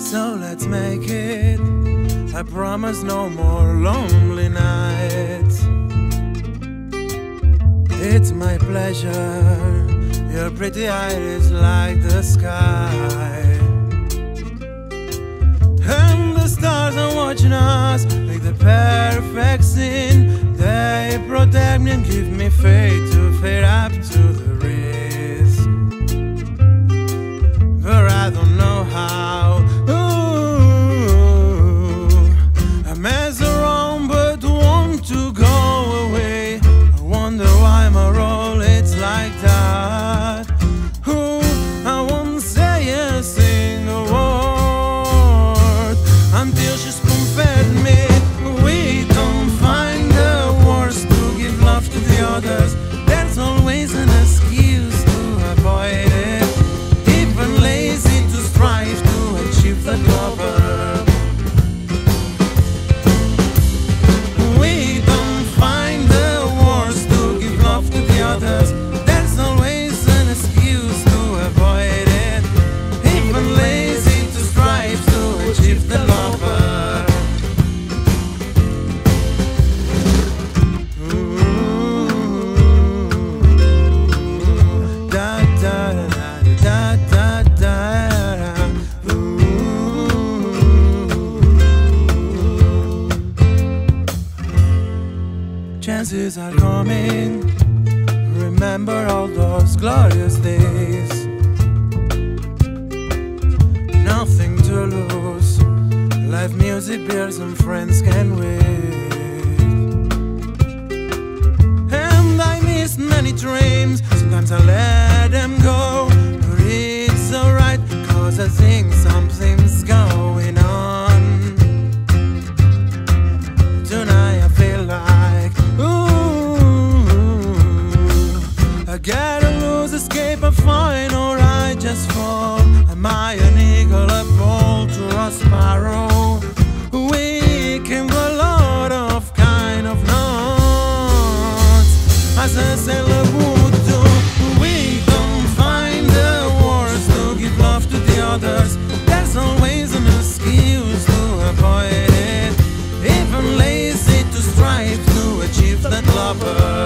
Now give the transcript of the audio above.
So let's make it. I promise no more lonely nights. It's my pleasure. Your pretty eyes like the sky, and the stars are watching us like the perfect scene. They protect me and give me faith to fade up to the wrist, but I don't know how. I mess around but want to go away. I wonder why my role it's like that. I won't say a single word until she spoon-fed me. We don't find the words to give love to the others. There's always an excuse to avoid it. Even lazy to strive to achieve the lover. We don't find the words to give love to the others. There's always an excuse to avoid it. Even lazy to strive to achieve the lover. Da da da da da da. Chances are coming. Remember all those glorious days. Nothing to lose. Live music, beers and friends can wait. And I miss many dreams. Sometimes I let them go, but it's alright, cause I think something's going on. Tonight I feel like I gotta lose, escape, I find, or I just fall. Am I an eagle, a bolt, or a sparrow? We can go a lot of kind of knots, as a sailor would do. We don't find the words to give love to the others. There's always an excuse to avoid it. Even lazy to strive to achieve that lover.